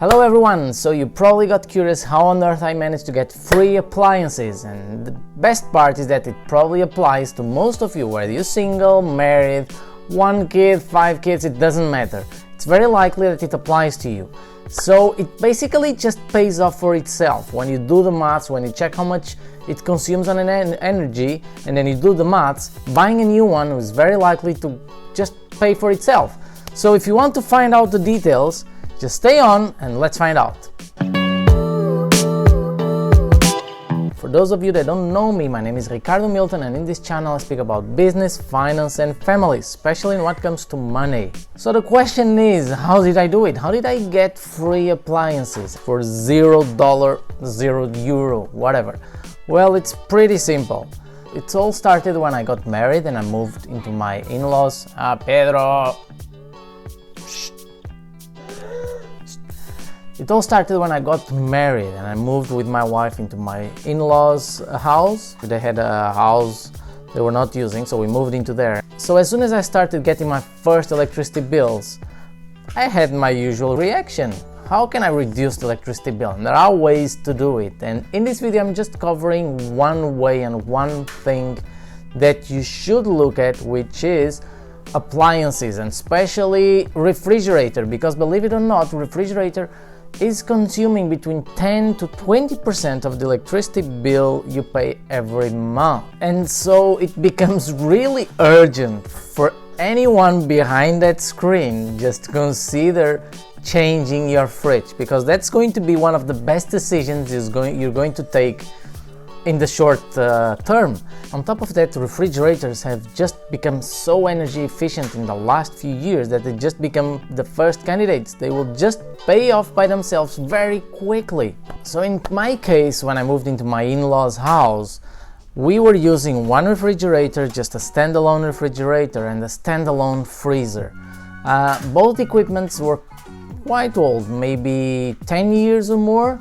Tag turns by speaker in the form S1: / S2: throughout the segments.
S1: Hello everyone! So you probably got curious how on earth I managed to get free appliances, and the best part is that it probably applies to most of you, whether you're single, married, 1 kid, 5 kids, it doesn't matter. It's very likely that it applies to you. So it basically just pays off for itself. When you do the maths, when you check how much it consumes on an energy, and then you do the maths, buying a new one is very likely to just pay for itself. So if you want to find out the details, just stay on and let's find out. For those of you that don't know me, my name is Ricardo Milton, and in this channel I speak about business, finance and family, especially in what comes to money. So the question is, how did I do it? How did I get free appliances for $0, €0, whatever? Well, it's pretty simple. It all started when I got married and I moved into my in-laws. Pedro! It all started when I got married and I moved with my wife into my in-laws' house. They had a house they were not using, so we moved into there. So as soon as I started getting my first electricity bills, I had my usual reaction. How can I reduce the electricity bill? And there are ways to do it. And in this video, I'm just covering one way and one thing that you should look at, which is appliances, and especially refrigerator, because believe it or not, refrigerator is consuming between 10 to 20% of the electricity bill you pay every month. And so it becomes really urgent for anyone behind that screen. Just consider changing your fridge, because that's going to be one of the best decisions you're going to take in the short term. On top of that, refrigerators have just become so energy efficient in the last few years that they just become the first candidates. They will just pay off by themselves very quickly. So in my case, when I moved into my in-laws' house, we were using one refrigerator, just a standalone refrigerator and a standalone freezer. Both equipments were quite old, maybe 10 years or more.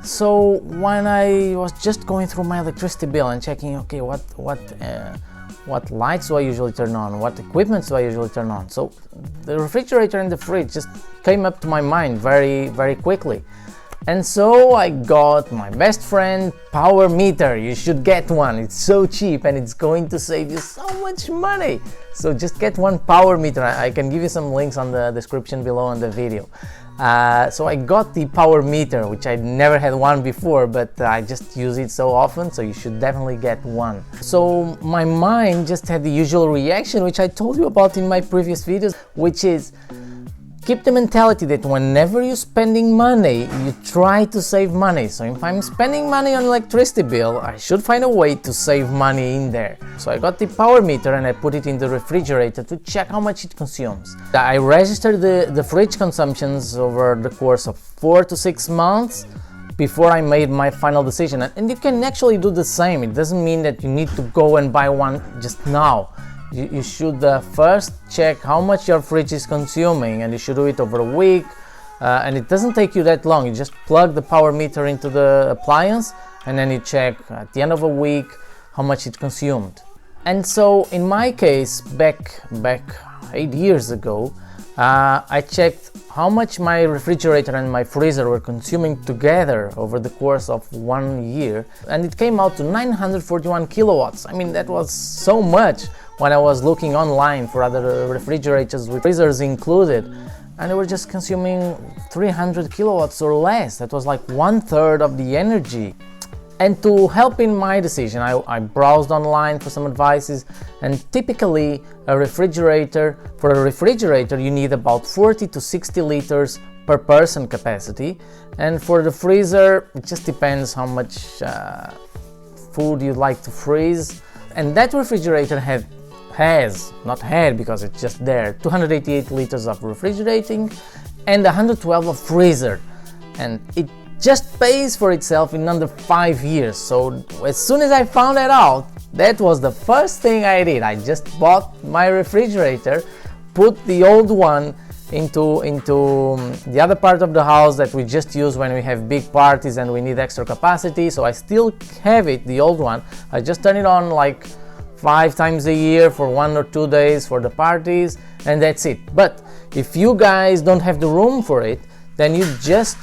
S1: So when I was just going through my electricity bill and checking, okay, what lights do I usually turn on, what equipment do I usually turn on, so the refrigerator and the fridge just came up to my mind very quickly. And so I got my best friend power meter. You should get one, it's so cheap and it's going to save you so much money. So just get one power meter. I can give you some links on the description below on the video. So I got the power meter, which I never had one before, but I just use it so often, so you should definitely get one. So my mind just had the usual reaction, which I told you about in my previous videos, which is keep the mentality that whenever you're spending money, you try to save money. So if I'm spending money on electricity bill, I should find a way to save money in there. So I got the power meter and I put it in the refrigerator to check how much it consumes. I registered the fridge consumptions over the course of 4 to 6 months before I made my final decision. And you can actually do the same. It doesn't mean that you need to go and buy one just now. You should first check how much your fridge is consuming, and you should do it over a week, and it doesn't take you that long. You just plug the power meter into the appliance and then you check at the end of a week how much it consumed. And so in my case, back 8 years ago, I checked how much my refrigerator and my freezer were consuming together over the course of 1 year, and it came out to 941 kilowatts. I mean, that was so much when I was looking online for other refrigerators with freezers included, and they were just consuming 300 kilowatts or less. That was like 1/3 of the energy. And to help in my decision, I browsed online for some advices, and typically for a refrigerator you need about 40 to 60 liters per person capacity, and for the freezer it just depends how much food you'd like to freeze. And that refrigerator has, not had because it's just there, 288 liters of refrigerating and 112 of freezer, and it just pays for itself in under 5 years. So as soon as I found that out, that was the first thing I did. I just bought my refrigerator, put the old one into the other part of the house that we just use when we have big parties and we need extra capacity. So I still have it, the old one. I just turn it on like 5 times a year for 1 or 2 days for the parties, and that's it. But if you guys don't have the room for it, then you just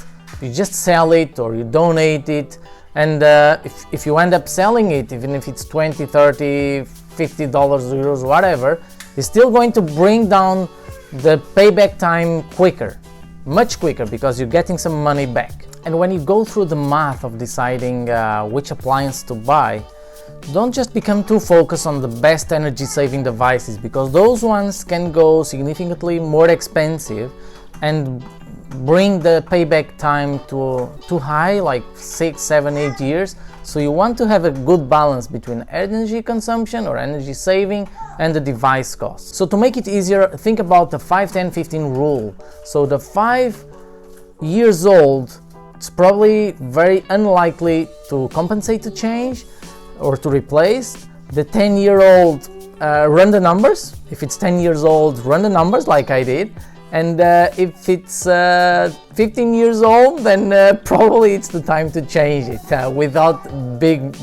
S1: sell it or you donate it. And if you end up selling it, even if it's 20, 30, $50, euros, whatever, it's still going to bring down the payback time quicker, much quicker, because you're getting some money back. And when you go through the math of deciding which appliance to buy, don't just become too focused on the best energy saving devices, because those ones can go significantly more expensive and bring the payback time to too high, like 6, 7, 8 years. So you want to have a good balance between energy consumption or energy saving and the device cost. So to make it easier, think about the 5, 10, 15 rule. So the 5 years old, it's probably very unlikely to compensate to change or to replace. The 10-year-old, run the numbers. If it's 10 years old, run the numbers like I did. And if it's 15 years old, then probably it's the time to change it without big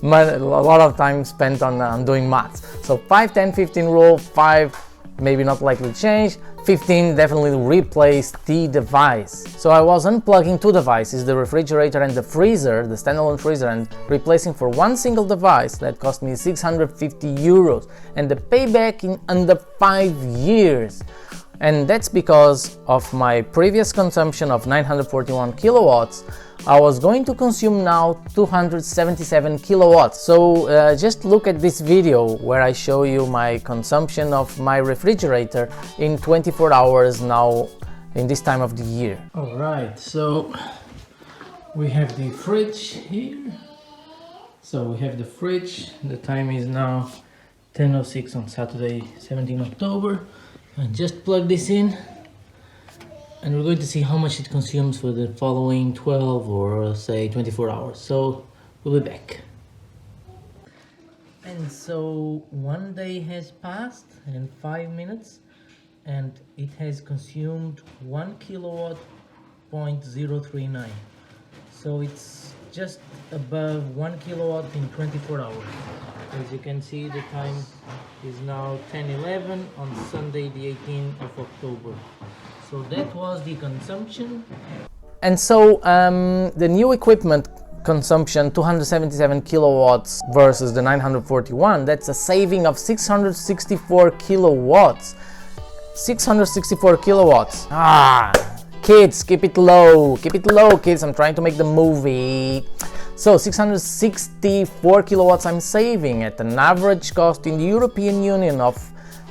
S1: money, a lot of time spent on doing maths. So 5, 10, 15 rule, 5 maybe not likely to change, 15 definitely replace the device. So I was unplugging 2 devices, the refrigerator and the freezer, the standalone freezer, and replacing for one single device that cost me 650 euros, and the payback in under 5 years. And that's because of my previous consumption of 941 kilowatts. I was going to consume now 277 kilowatts. So just look at this video where I show you my consumption of my refrigerator in 24 hours now in this time of the year. All right, so we have the fridge here. So we have the fridge. The time is now 10:06 on Saturday, 17 October. I just plug this in, and we're going to see how much it consumes for the following 12 or say 24 hours. So we'll be back. And so 1 day has passed and 5 minutes, and it has consumed 1 kilowatt 0.039. So it's just above 1 kilowatt in 24 hours. As you can see, the time is now 10:11 on Sunday the 18th of October. So that was the consumption. And so the new equipment consumption, 277 kilowatts versus the 941, that's a saving of 664 kilowatts. 664 kilowatts. Kids, keep it low, kids. I'm trying to make the movie. So 664 kilowatts I'm saving at an average cost in the European Union of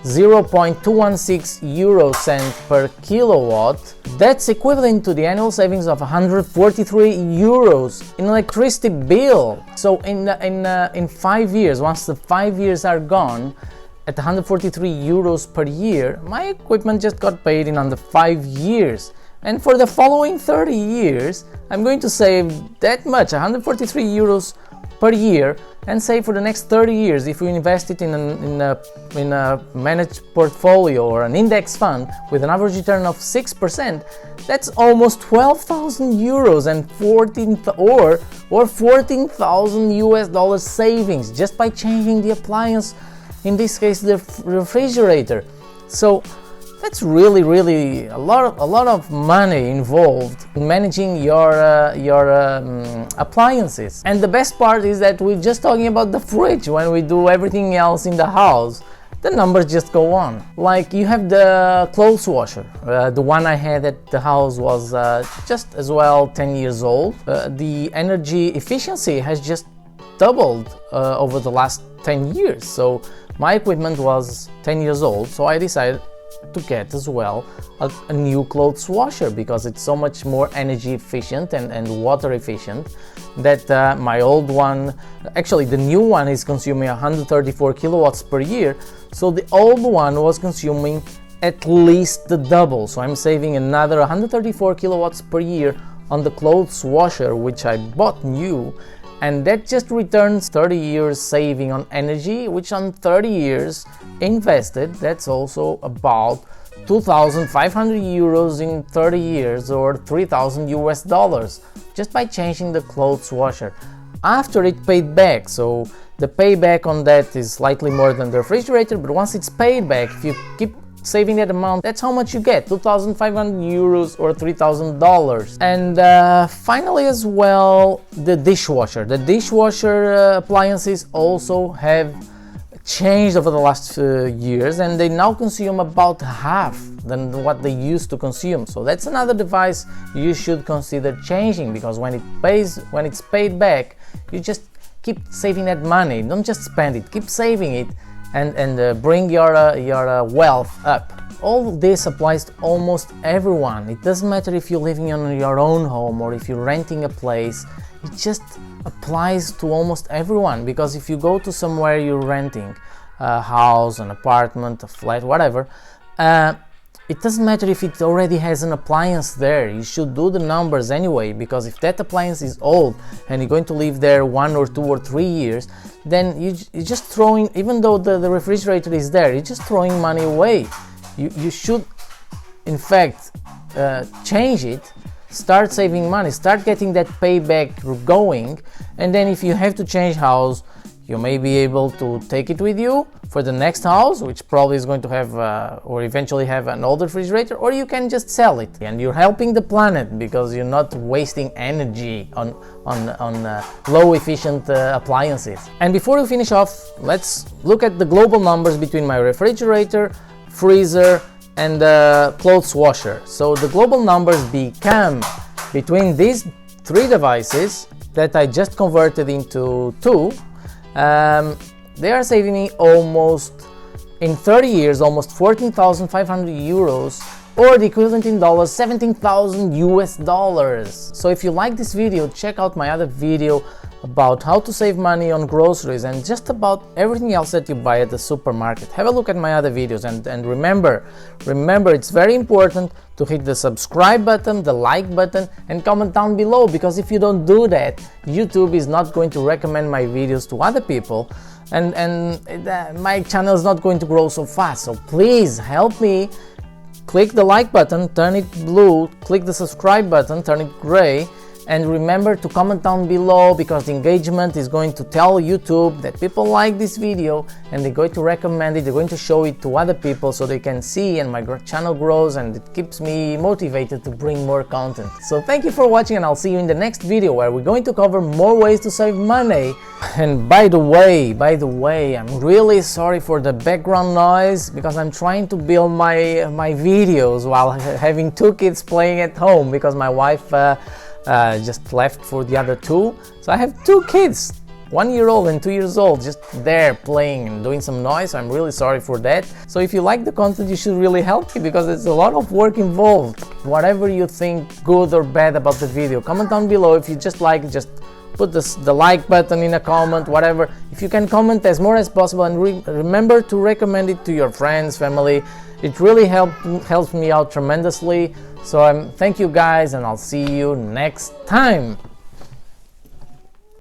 S1: 0.216 euro cent per kilowatt. That's equivalent to the annual savings of 143 euros in electricity bill. So in 5 years, once the 5 years are gone, at 143 euros per year, my equipment just got paid in under 5 years. And for the following 30 years, I'm going to save that much, 143 euros per year, and save for the next 30 years. If we invest it in a managed portfolio or an index fund with an average return of 6%, that's almost 12,000 euros and 14,000 US dollars savings just by changing the appliance, in this case the refrigerator. So that's really a lot of money involved in managing your appliances. And the best part is that we're just talking about the fridge. When we do everything else in the house, the numbers just go on. Like you have the clothes washer. The one I had at the house was just as well 10 years old. The energy efficiency has just doubled over the last 10 years. So my equipment was 10 years old, so I decided to get as well a new clothes washer, because it's so much more energy efficient and water efficient that my old one, actually the new one, is consuming 134 kilowatts per year, so the old one was consuming at least the double. So I'm saving another 134 kilowatts per year on the clothes washer, which I bought new, and that just returns 30 years saving on energy, which on 30 years invested, that's also about 2,500 euros in 30 years or 3,000 US dollars just by changing the clothes washer after it paid back. So the payback on that is slightly more than the refrigerator, but once it's paid back, if you keep saving that amount, that's how much you get, 2,500 euros or $3,000. And finally as well, the dishwasher. The dishwasher appliances also have changed over the last years, and they now consume about half than what they used to consume. So that's another device you should consider changing, because when it's paid back, you just keep saving that money. Don't just spend it, keep saving it, and bring your wealth up. All this applies to almost everyone. It doesn't matter if you're living in your own home or if you're renting a place. It just applies to almost everyone, because if you go to somewhere you're renting, a house, an apartment, a flat, whatever, it doesn't matter if it already has an appliance there. You should do the numbers anyway, because if that appliance is old and you're going to live there 1 or 2 or 3 years, then you're just throwing, even though the refrigerator is there, you're just throwing money away. You should in fact change it, start saving money, start getting that payback going, and then if you have to change house, you may be able to take it with you for the next house, which probably is going to have or eventually have an older refrigerator, or you can just sell it, and you're helping the planet because you're not wasting energy on low efficient appliances. And before we finish off, let's look at the global numbers between my refrigerator, freezer, and clothes washer. So the global numbers become, between these 3 devices that I just converted into 2, they are saving me almost, in 30 years, almost 14,500 euros, or the equivalent in dollars, 17,000 US dollars. So if you like this video, check out my other video about how to save money on groceries and just about everything else that you buy at the supermarket. Have a look at my other videos, and remember, it's very important to hit the subscribe button, the like button, and comment down below, because if you don't do that, YouTube is not going to recommend my videos to other people, and my channel is not going to grow so fast. So please help me. Click the like button, turn it blue, click the subscribe button, turn it gray, and remember to comment down below, because the engagement is going to tell YouTube that people like this video, and they're going to recommend it, they're going to show it to other people so they can see, and my channel grows, and it keeps me motivated to bring more content. So thank you for watching, and I'll see you in the next video where we're going to cover more ways to save money. And by the way, I'm really sorry for the background noise, because I'm trying to build my videos while having 2 kids playing at home, because my wife just left for the other 2. So I have 2 kids, 1-year-old and 2 years old, just there playing and doing some noise. I'm really sorry for that. So if you like the content, you should really help me, because there's a lot of work involved. Whatever you think, good or bad, about the video, comment down below. If you just like, just put the like button in a comment, whatever. If you can comment as more as possible, and remember to recommend it to your friends, family. It really helps me out tremendously. So thank you guys, and I'll see you next time.